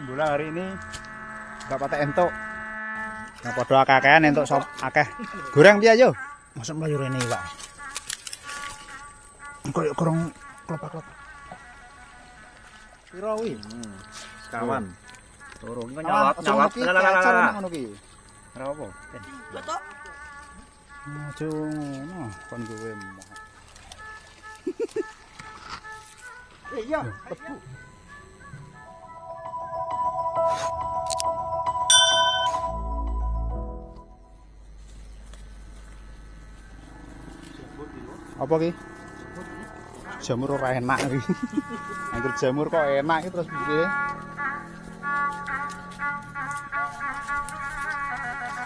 Bola hari ini gak patek entuk. Nah padha akeh-akehan entuk sop akeh. Goreng piye yo? Masuk mlayu rene Pak. Koyo kurang klopak-klop. Piro wi? Sekawan. Loro iki Nyolot, nyolot. ngono ki. Ora apa? Betul. Aja ngono kon kowe. Iya, tebu. Apa ki? Jamur ora enak iki. Angger jamur kok enak iki terus piye?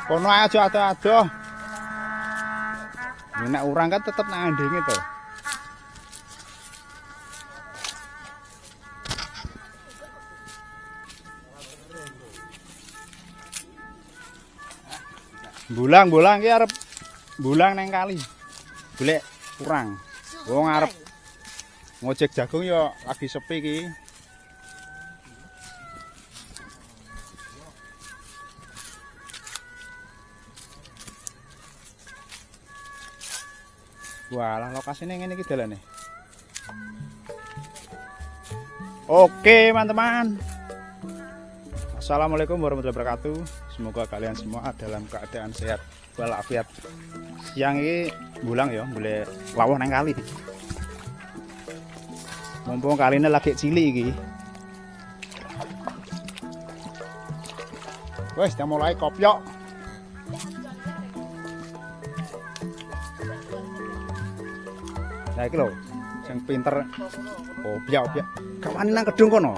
Kono aja adoh-adoh. Nek urang kan tetep nang ndinge to. Bulang ki arep bulang nang kali. Golek kurang. Wong arep ngojek jagung ya lagi sepi ki. Walah lokasine ngene iki dalane. Oke, teman-teman. Assalamualaikum warahmatullahi wabarakatuh. Semoga kalian semua dalam keadaan sehat walafiat. Siang ini bulang ya, boleh lawuh nang kali. Mumpung kali ini lagi cilik iki. Wes, udah mulai kopyok. Nah iki lho, sing pinter. Oh, piye-piye. Gak wani nang kedung kono.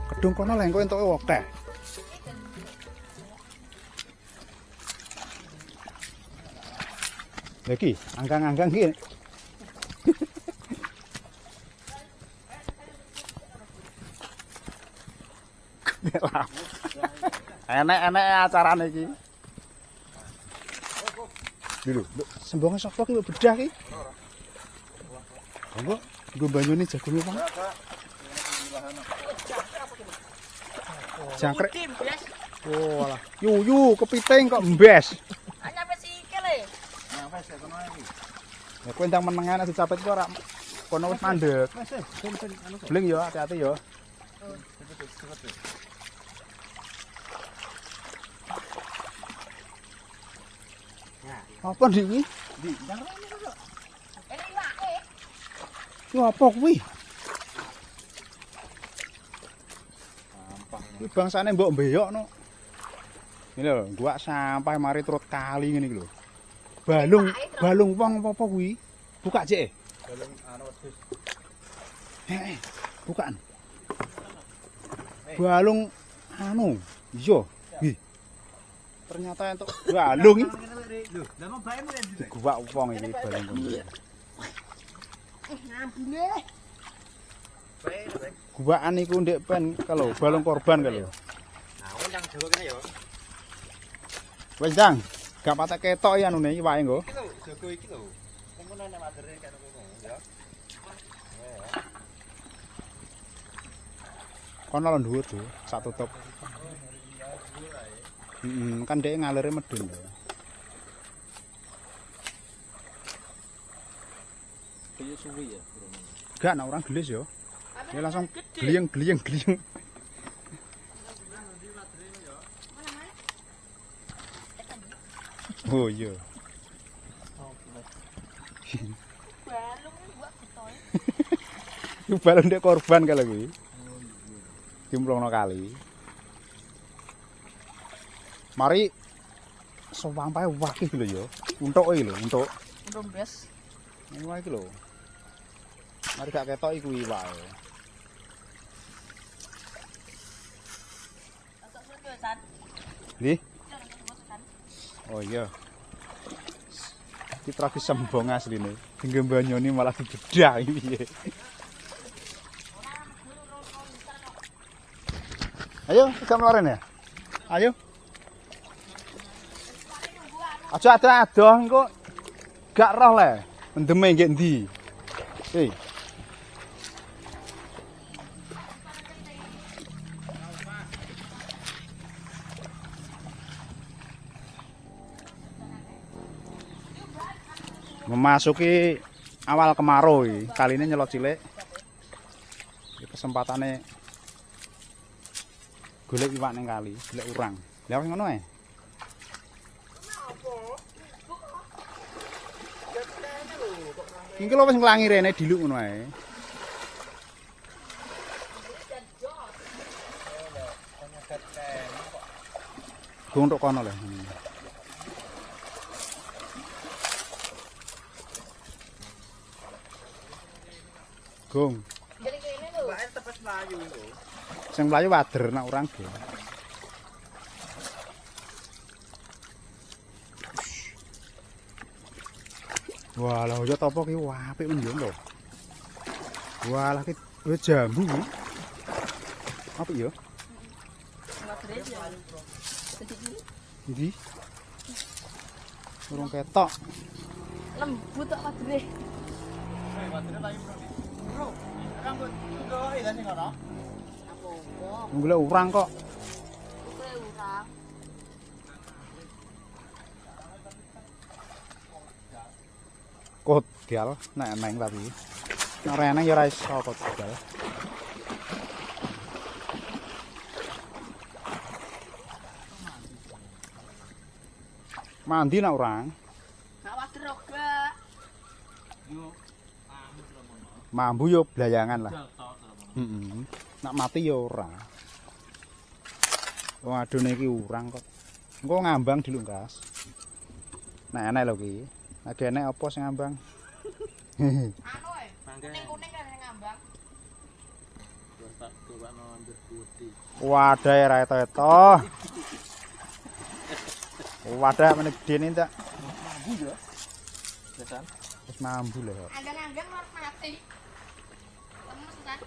Kedung kono lha engko entuke akeh. Lagi, anggang-anggang iki. Enek-enek acarane iki. Lho, sembonge sapa ki bedah ki? Engko nggo banyune jagunge, Pak. Jangkrik. Oh, alah. Yuyu kepiting kok mbes. Nyampe sikil e. Ya kowe ndang menengan dicapet kok ora kono wis mandek. Bling yo, hati-hati yo. Apa ndik iki? Ndik, ndang rene kok. Ini iwake. Yo apa kuwi? Sampah. Iki bangsane mbok mbeyokno. Ini lho, gua sampah mari turut kali ngene iki lho. Balung wong apa kuwi? Buka jek. Balung anu wedhus. Bukaan. Balung anu, iya. Ih. Ternyata entuk balung iki. Lho, lha mau bae mu ndi? Gua wong iki balung kuwi. Ngambune. Bae. Guaan iku ndek pen kalau balung korban kalau. Nah, wong nang Jawa kene ya. Wis Dang, gak patek ketok ya anune iki wae nggo. Iki lho, jago iki lho. Ngono nek madere karo kono ya. Kono lho dhuwur tuh, sak tutup. Kan dhek ngalire medun lho. Kaya suwi ya. Gak ana orang gelis yo. Ya langsung gliyeng. Oh iya. Balung buat betul. Iku balung ndek korban kalau kuwi. Dimplongno kali. Mari sampah wakih lho ya. Untuk iki lho, untuk. Rombes. Ini wae iki lho. Mari gak ketok iku wae. Nggih. Oh iya. Iki tragis sembong asline. Tinggal banyone malah dibedah iki piye. Ayo, kita melaren ya. Ayo. Aja adoh engko gak roh le. Mendeme nggih endi. Memasuki awal kemarau iki. Kali ini nyelot cilik. Iki kesempatane golek iwak ning kali, golek urang. Lah ngono ae. Iki lho wis nglangi rene diluk ngono ae. Gung tok kono lho. Gung. Jadi kene lho. Mbak tepes mlayu lho. Sing mlayu wader nek urang ge. Walah yo topo ki apik men yo lho. Walah ki wis jambu ki. Apik yo. Ndi? Urung ketok. Lembut kok madre. Bro, rambut kudu iki sing ngono. Apa? Golek urang kok. Kuwi urang. Kot dial nek eneng tapi. Nek ora eneng ya ora iso kot dial. Mandi nek urang. Nak wader oga. Yo, pamit lho ngono. Mambu yo blayangan lah. Tok lho. Heeh. Nak mati ya ora. Wong adone iki urang kok. Engko ngambang dilungkas. Nek enek lho ki. Nek enek apa sing ngambang? Anu e. Mangke Kuning kan ngambang. terus tak tuwakno ambek putih. Wadah ra eto-eto. Wadah meneh gedene tak. Mambu yo. Sesan. Wis mambu lho. Ada ngambang luar mati. Lemes kan?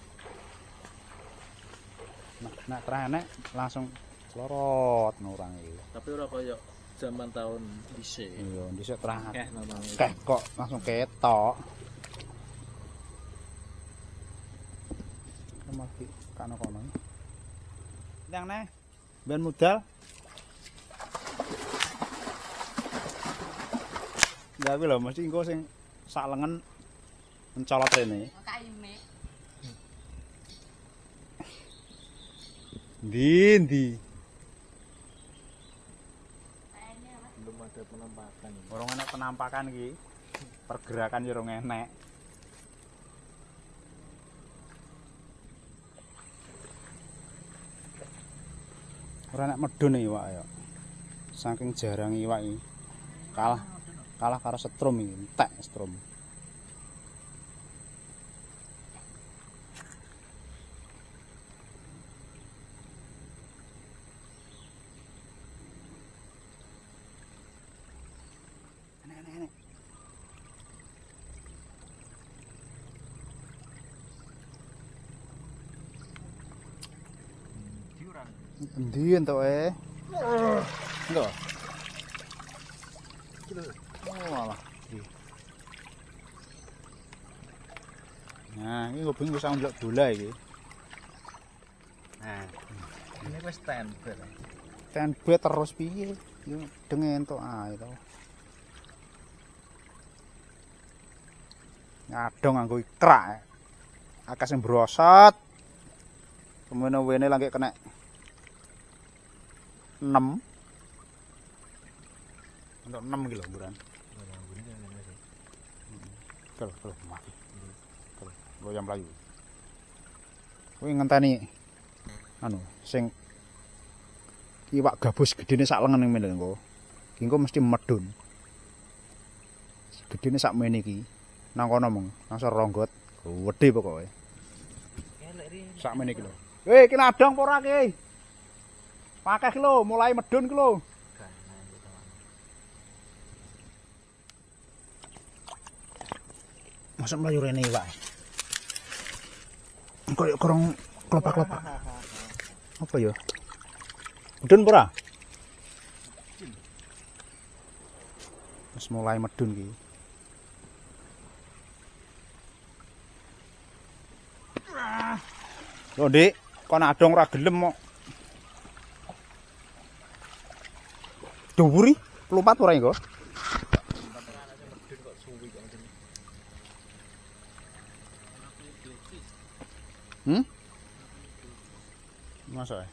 Nek tra enek langsung lorot nurang iki. Tapi ora koyo zaman tahun dhisik. Iya, dhisik tra. Namanya. Keh kok langsung ketok. Mati kana kono. Ndang neh. Ben modal. Ya kuwi lho mesti engko sing sak lengen mencolot rene. Kaime. Ndi. Belum ada penampakan. Ora enek penampakan iki. Pergerakan yo ora enek. Ora enek medun iwak ya. Saking jarang iwak iki. Kalah karo setrum iki, entek setrum. Enek. Diurang. Endi entuke? Lho. Oh, alah. Nah, ini ngobeng wis ndelok bola iki. Nah, ini wis standar. Tenbe terus piye? Yo dengen entuk ae to. Ngadong nganggo ikrak. Akeh sing brosot. Kemene wene lagi kena 6. Untuk 6 kilo buran. Kalau mati. Goyang mlayu. Kuwi ngenteni anu sing iwak gabus gedene sak lengen ngene engko. Engko mesti medun. Gedene sak mene iki. Nang kono mong, langsung ronggot. Gedhe pokoke. Sak mene iki lho. Ki nadong apa ora ki? Pakeh ki lho, mulai medun ki lho. Masuk mlayu rene iwak. Koyo kurang klopak-klopak. Apa ya? Medun apa ora? Wis mulai medun ki. Lho, Dik, kon adong ora gelem kok. Dhuwuri, pelumpat ora engko? Masa ya?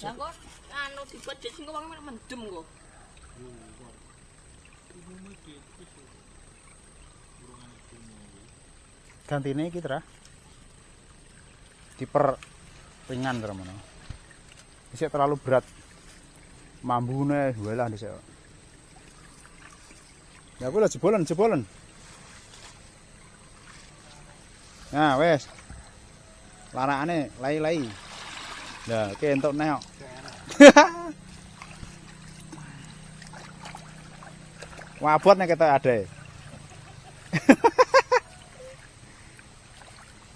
Ya kok anu dibedhek sing wong mendem kok. Gantine iki Tra. Diper ringan Tra mono. Isih terlalu berat. Mambune walah dhisik. Ya kuwi lho jebolen. Nah, wes. Larakane lai-lai. Lah, ki entuk neh kok. Wabot nek ketok ade.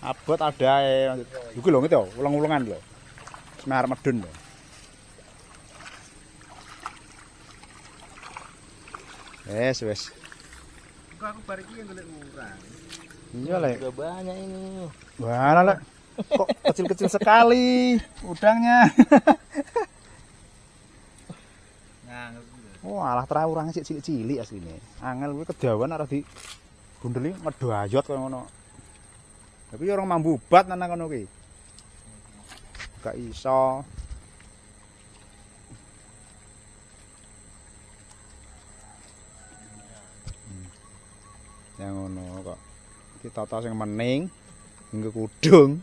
Abot adae. Iku lho ngerti lho, ulang-ulangan lho. Semar medun lho. Wes. Kok aku bar iki golek murah. Iya, Lek. Udah banyak ini. Wah, Lek. Kok kecil-kecil sekali udangnya. Nah, Wah, alah tra urang sik cilik-cilik asline. Angel kuwi kedawan arep di gundeli medhayot kaya ngono. Tapi orang mambu bat nang kono kuwi. Gak iso. Yang ngono kok. Ditata sing mening hingga kudung.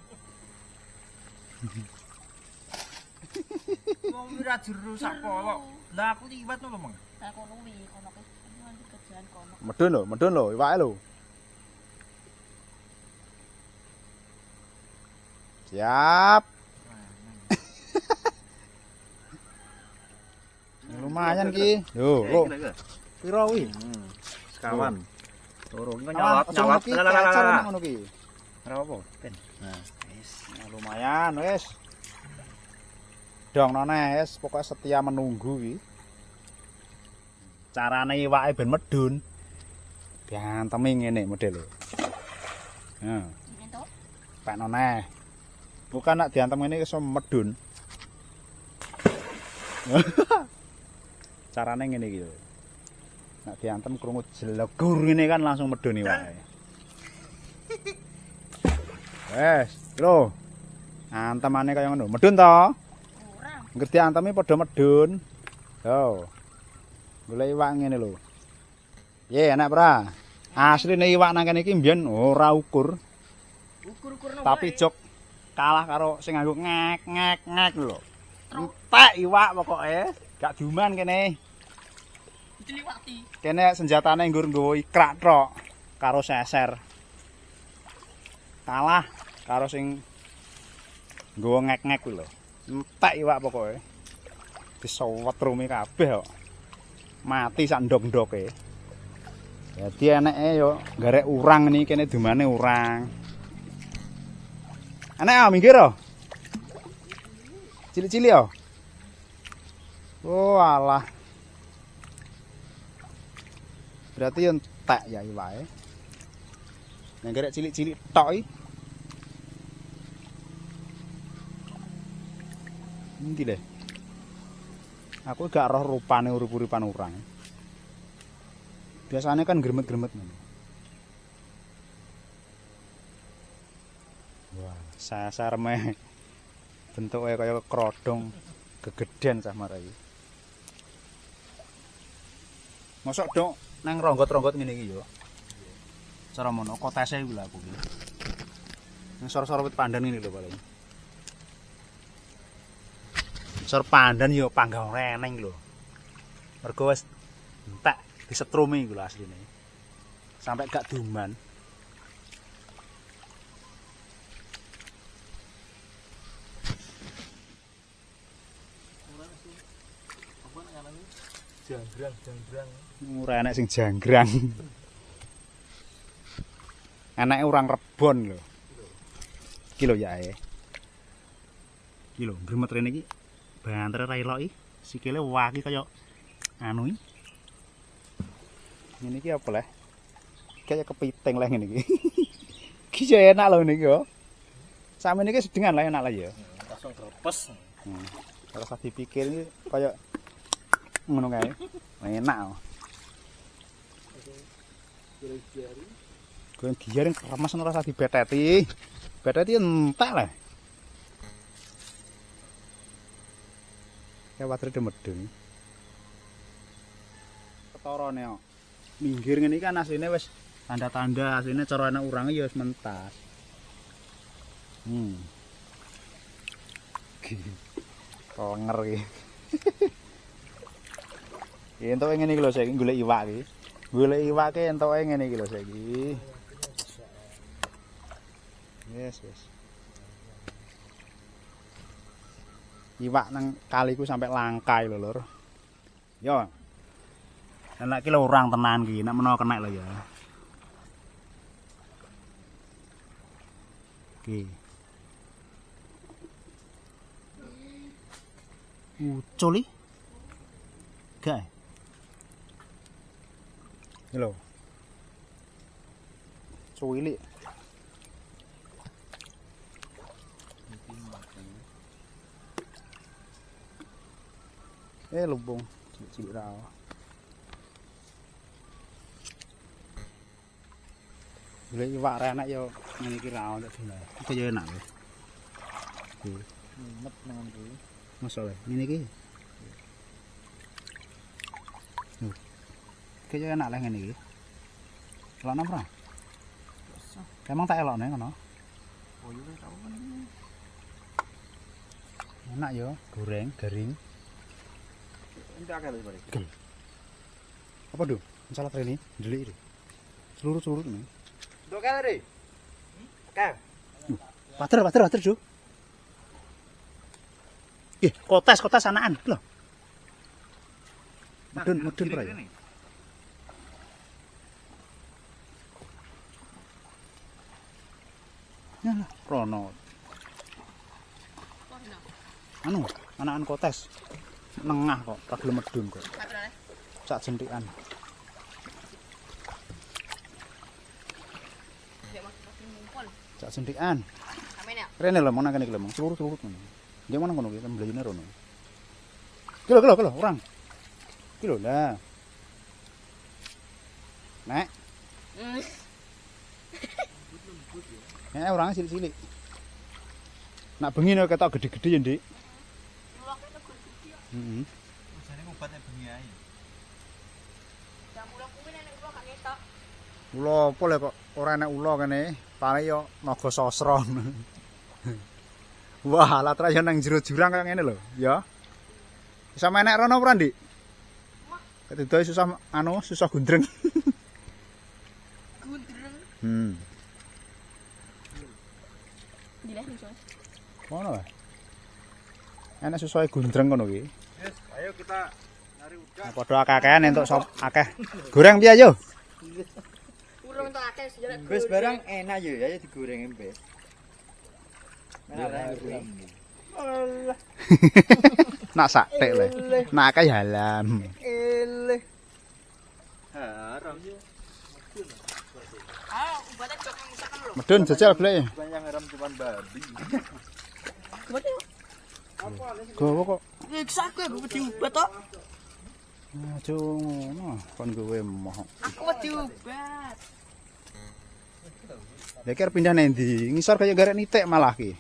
wong ora jero sak kolok. Lah aku liwat lho, Mang. Nah kono kuwi kono ki nanti kerjaan kono. Medun lho, iwake lho. Siap. Lumayan ki. Yo, kok. Piro kuwi? Sekawan. Loro iki Nyolot, nyolot. Lah ngono ki. Ora apa? Ben. Nah, wis. Nah, lumayan wis. Dong none wis, pokoke setia menunggu ki. Carane iwake ben medun. Diantemi ngene modele. Nah, Entuk. Pak none. Bukan nak diantem ngene iso medun. Carane ngene iki lho. Nak diantem krungu jelegur ngene kan langsung medun iwake. Wes, lho. Antemane kaya ngono. Medun to? Ora. Ngerti anteme padha medun. Yo. Golek iwak ngene lho. Ye, enak pra. Asline iwak nang kene iki mbiyen ora ukur, Ukur-ukur tapi jok kalah karo sing nganggo ngek lho. Entek iwak pokoke, gak diuman kene. diliwati. Kene senjatane nggo ikrak tok karo seser. Kalah karo sing nggo ngek kuwi lho. Entek iwak pokoke. Disowet rumi kabeh kok. Mati sak ndok-ndoke. Dadi eneke yo garek urang nih kene dumane urang. Enek minggir yo. Cilik-cilik yo. Oh alah. Berarti yo entek ya iwake. Nek garek cilik-cilik tok iki. Endi le? Aku gak roh rupane urip-uripan urang. Biasanya kan gremet-gremet. Wah, sasar meh. Bentuknya kaya krodong gegeden cah marai. Mosok dong nang ronggot-ronggot ngene iki yo. Cara mono kotese iku lho aku iki. Nang sor-sor wit pandan ngene lho paling. Sor pandan yo panggang reneng lho. Mergo wis entek disetrumi iku lho asline. Sampai gak duman. Janggrang. Ora enek sing janggrang. Enake urang rebon lho. Iki lho yae. Iki lho gremet rene iki. Banter ra iloki. Sikile waki kaya anu iki. Ngene iki apa leh? Kayak kepiting leh ngene iki. Iki yo enak lho niki yo. Samene iki sedengan lah enak lah ya. Langsung terpes. Kalau saya dipikir ini kaya ngono kae. Enak. Gue giaring kremes ora usah dibeteti. Berarti entek lah. Ya water medun. Ketorone kok. Minggir ngene iki kan asline wis tanda-tanda asline cara anak urange ya wis mentas. Konger iki. Iki entuk ngene iki lho saiki golek iwak iki. Golek iwak ki entuke ngene iki lho saiki. Yes. Iwak nang kaliku sampai langkai lho, Lur. Yo. Nek ki lho urang tenan ki, nek menawa kenek lho ya. Oke. Ucul iki. Gak. Iki lho. Cuwilik. Lumbung cilik ra. Golek iwak ra enak ya ngene iki ra ono dina. Iki ya enak lho. Mumet nang kuwi. Masalah ngene iki. Iki ya enak lah ngene iki. Elokno ora? Emang tak elokne ngono. Oh iya tau kan. Enak ya, goreng, garing. Entar akeh lho balik. Apa do? Salat rene, ndelik iki. Seluruh-seluruh nih. Ndok kale re. Kang. Water, Jo. Kotes anakan lho. Medun ora ya? Ya lah, rono. Anu, anakan kotes. Nengah kok, kagel medun kok. Sak jentikan. Sak jentikan. Rene lho, mau nang kene iki lho, seluruh-seluruh ngono. Dia mana ngono iki, mblejone rono. Kilo, urang. Kilo lah. Nek. Urangnya cilik-cilik. Nak bengi nek ketok gede-gede ya, Ndik. Heeh. Jane ngobatnya bengi ae. Jam ulo kuwi nek ulo gak ketok. Ulo apa lek kok ora enak ulo kene, paling yo naga sasra. Wah, latra yo nang jero jurang kaya ngene lho, ya. Bisa menek rono ora, Ndik? Ketudoe susah gundreng. Gundreng. Dileh iso. Ngono wae. Enak susah gundreng ngono ki. Yes, ayo kita nyari udang. Padha akeh-akehan entuk sop akeh. Goreng piye yo? Urung entuk akeh sejarah. Wis barang enak yo, ya digoreng embe. Nak saktek le. Nak akeh halam. Eleh. Haram yo. Obatnya jok yang misalkan lho. Medun jajal blek. Bukan yang haram cuman babi. Obatnya Gowo kok. nyiksa aku ya wedi obat tok. Aja ngono, kon kowe moh. Aku wedi obat. Lek arep pindah nang ndi? Ngisor kaya garek nitik malah ki.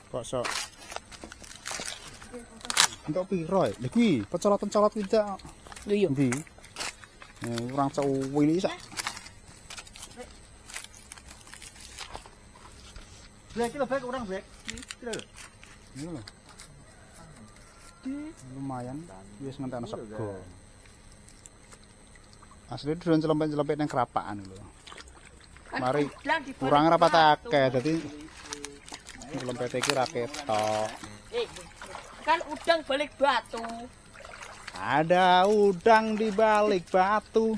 Kok sok. Entuk piro e? Lha kuwi pecolot-pecolot kuwi tak. Lho iya. Ndi? Urang cuwili sak. Blek kilo blek orang blek. Kilo. Ini lho. Lumayan, wis ngentekno sego. Asli drone celempet-celempet nang kerapaan lho. Mari kurang rapat akeh dadi celempet iki ra ketok. Kan udang balik batu. Ada udang di balik batu.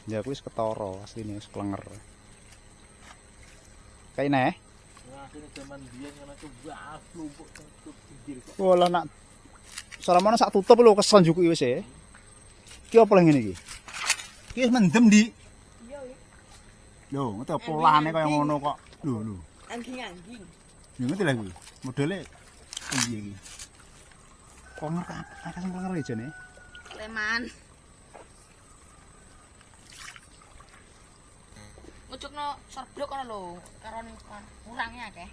Ya kuwi wis ketara, asline wis klenger. Kaine. Wah, ini zaman biyen ngono ku wah lumpuk pinggir kok. Walah nak salamono sak tutup lho kesel njukuki wis e. Ki apa ngene iki? Ki wis mendem di. Iya ya. Lho, ngerti polane kaya ngono kok. Lho. Angging-angging. Ya ngerti lah kuwi. Modele piye iki? Kok akeh sing klenger jane. Leman. pucukno serblok kono lho, karo kurangnya akeh.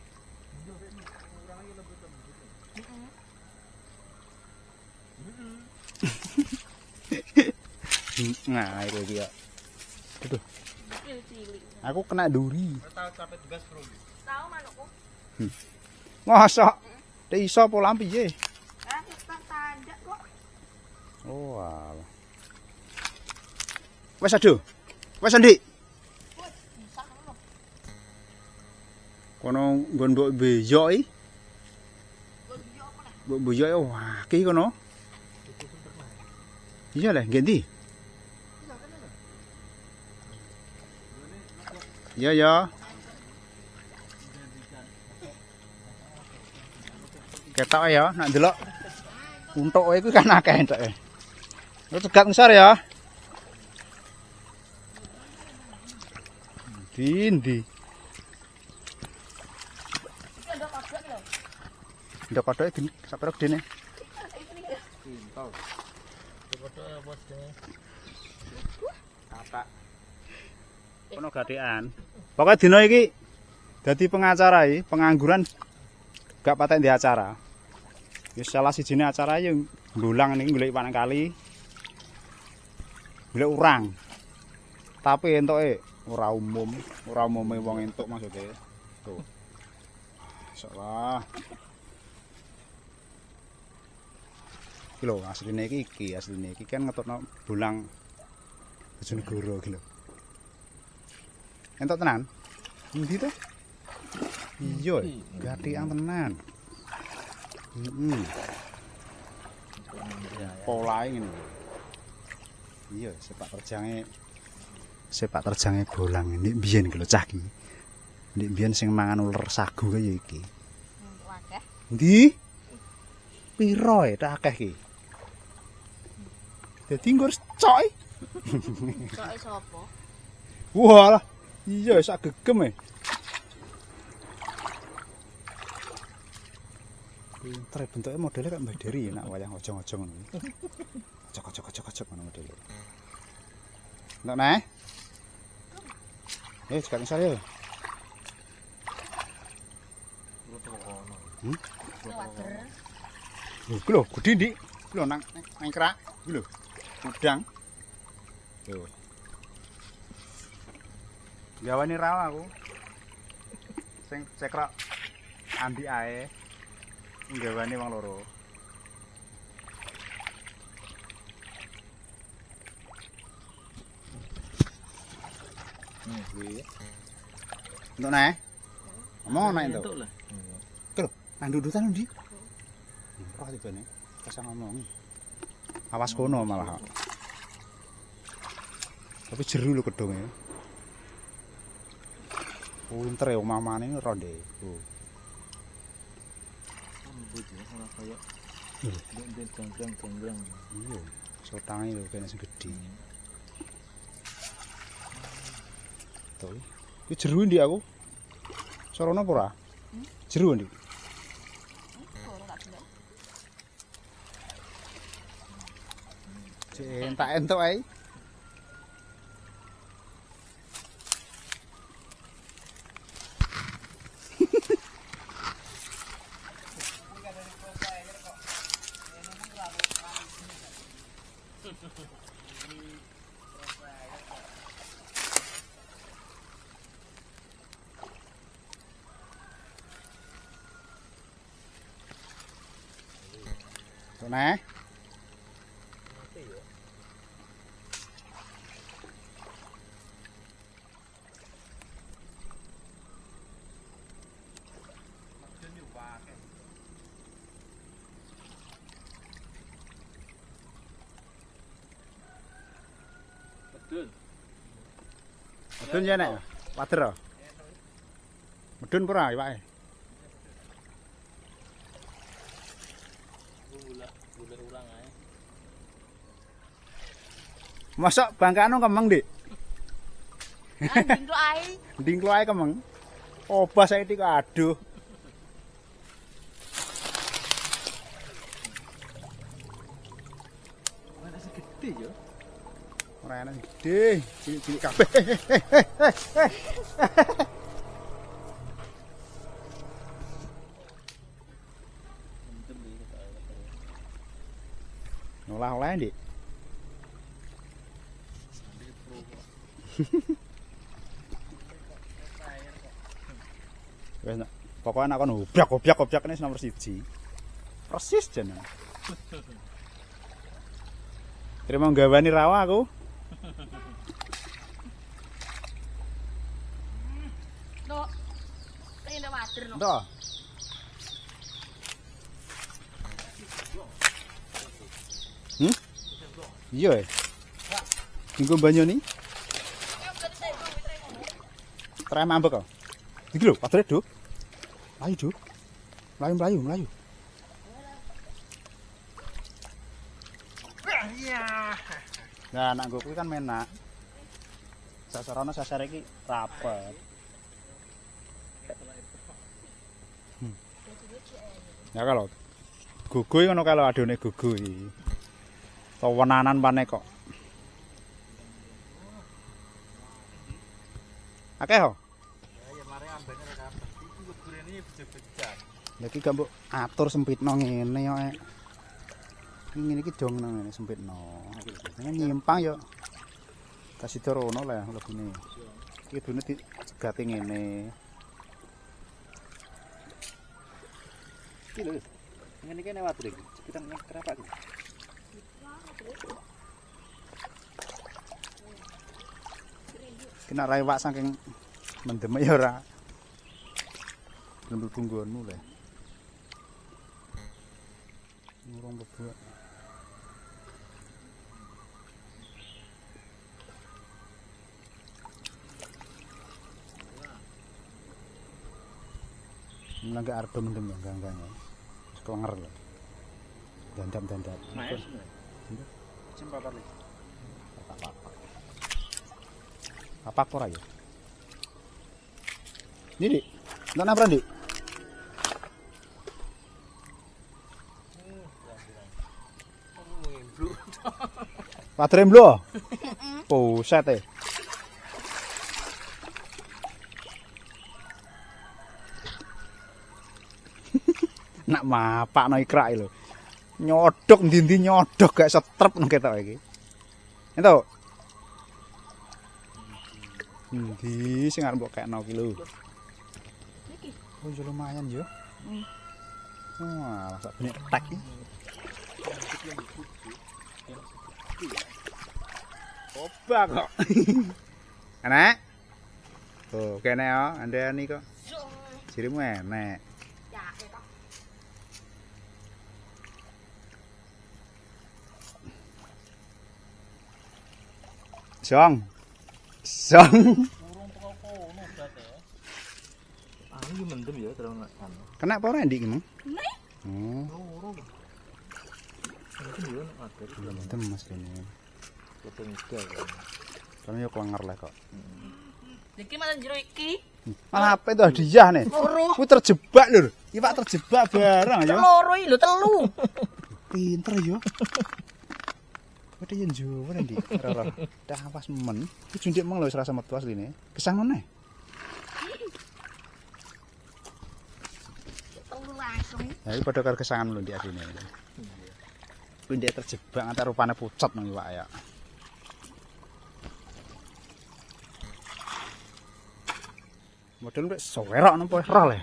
Nah, itu dia. Aduh, Kecil cilik. aku kena duri. Tahu capek tugas bro. Tahu manukku? Masa? Tidak iso pola piye? Tetap tandak kok. Oh, alah. Wes aduh. Wes Andi. Bisa kan lho. Kono nggon mbok beyok iki. Mbok beyok e wah, iki kono. Iya lah, ganti. Iya ya. Ketok ya, nak delok. Untuk iku kan akeh entek. Lu tegak ngisor ya. Ndi. Iki ada kodok lho. Ndok kodoke gini, sapero gedene. Pintal. Foto apa jenenge? Katak. Kono gathekan. Pokoke dina iki dadi pengacara iki, pengangguran gak patek di acara. Ya salah sijine acara yo mbulang niki golek iwak nang kali. Golek urang. Tapi entuke ora umume wong entuk maksudnya. Tuh. Insyaallah. Iki lho asline iki kan ngetokno bulang Bojonegoro iki lho. Entuk tenan? Endi to? Iya, gathikan tenan. Heeh. Polahe ngene. Iya, sepak terjange bolang ini biyen iki lho cah iki. Nek biyen sing mangan uler sagu kaya iki. Akeh. Endi? Piro tak akeh iki? Dadi nggur cok e. Coke sapa? Walah, iya sak gegem e. Pinter bentuke modele kok Mbah Deri nak wayang ojong-ojong ngono. Cocok ngono modele. Entuk neh. Sekali sare yo. Wader. Iku lho, gedhi ndik. Iku lho nang kerak. Iku lho. Udang. Tuh. Gawani rawa aku. Sing cekrok andi ae. Gawani wong loro. Entuk neh. Omong ana entuk. Entuk lah. Iku lho, nang dudutan ndi? Oh, tibane. Kasang ngomong. Awas kono malah. Tapi jeru lho kedonge. Pinter ya mamane ronde. Ora kaya ndek janggrang. Iya, sotange lho kene sing gedhe. Tuh. Iki jeru ndi aku? Sorono apa ora? Jeru ndi? Ora tak delok. Tak entuk ae. Tuh neh. Betul. Medun ya nek. Wader. Medun ora iwake. Bulan ulang ae. Mosok bangkano kemeng, Dik? Anjing kok ae. Ndingklo ae kemeng. Obah saiki kok aduh. Mana segede ya? Ora enak gede, cilik-cilik kabeh. Mendem iki kok. Ngolah-olah Dik. Nanti pro kok. Wes nak, pokoknya nak kon obyak-obyak ini nomor 1. Persis jeneng. Terima nggawani rawa aku. Tok. Ini wader no. Entuk. Iya. Dinggo banyu ni. Trai mambek kok. Iki lho, padahal do. Ayo do. Melayu. Nah, anak gue kan menak. Sasarana sasar iki rapet. Ya kalau gugu ngono kalau adone gugu iki. Tawenanan pane kok. Akeh ho. Ya mari ambene rek kabeh. Iki gurene bejek-bejek. Lagi gak mbok atur sempitno ngene yo. Ngene iki dong nang ngene sempitno. Ngene nyimpang yo. Kasih torono lah lebine. Iki dune digati ngene. Iki lho. Ngene iki nek wadur iki. Kita nek kerapat iki. Kena rewak saking mendem ya ora. Lembut tungguanmu le. Ngurung berdua. Nggak ardo mendem ya, enggak. Sekelenger lho. Dandam. Mas. Cimpa kali. Apa ora ya? Ini Dik. Ndak napran Dik. Padrem lho. Buset e. Nak mapakno ikrak lho. Nyodok ndi-ndi nyodok gak setrep nang ketok iki. Entuk. Ndi sing arep mbok kekno ki lho. Iki. Oh, yo lumayan yo. Wah, sak benik tek iki. Coba kok. Enak? Tuh, kene yo, andani kok. Jirimu enek. Ya, ketok. Song. Urung teko kono berarti. Ah, iki mendem ya terus anu. Kena apa ora ndik iki, Mang? Nih. Oh, Urung. Mungkin yo nek ada mendem Mas kene. potong iga kan. Kan yo klenger lah kok. Iki malah jero iki. Malah apa itu hadiah nih? Loro. Ku terjebak lho. Iwak terjebak barang yo. Loro iki lho telu. Pinter yo. Udah yang jauh nanti, rara, dah pas men, itu jundik mang lo serasa metu asline, kesang mana? Telu langsung. Ya, pada kar kesangan lo di asline. Pindah terjebak antara rupanya pucat nang iwak ya. Model mek sowerok napa ora le.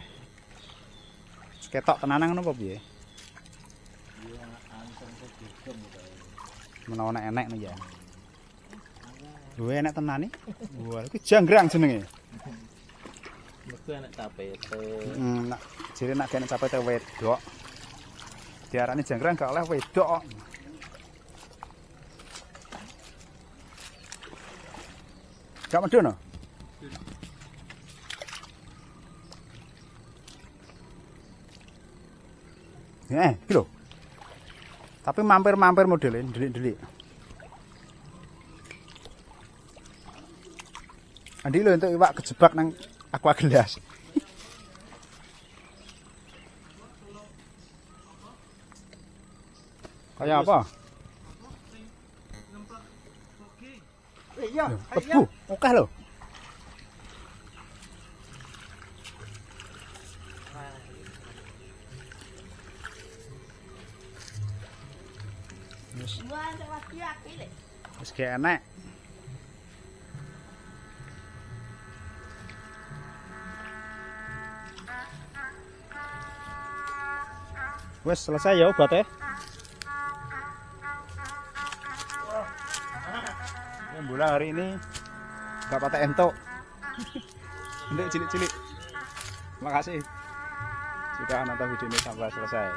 Ketok tenanang napa piye? Iya, anteng kok digem kok. Menawa enek nih ya. Duwe enek tenan iki. Wah, iki janggrang jenenge. Mergo enek tapete. Nak jere nak kene capete wedok. Diarani janggrang gak oleh wedok kok. Gak medono? Iki lho. Tapi mampir-mampir modelnya, delik-delik. Andi lho untuk iwak kejebak nang aqua gelas. Kayak apa? Iya, Lebu, oke lho. Wah, lagi apik lek. Wis gak enek. Wes selesai ya obatnya. Yang bola hari ini gak patah entok. Untuk cilik-cilik. Makasih sudah nonton video ini sampai selesai.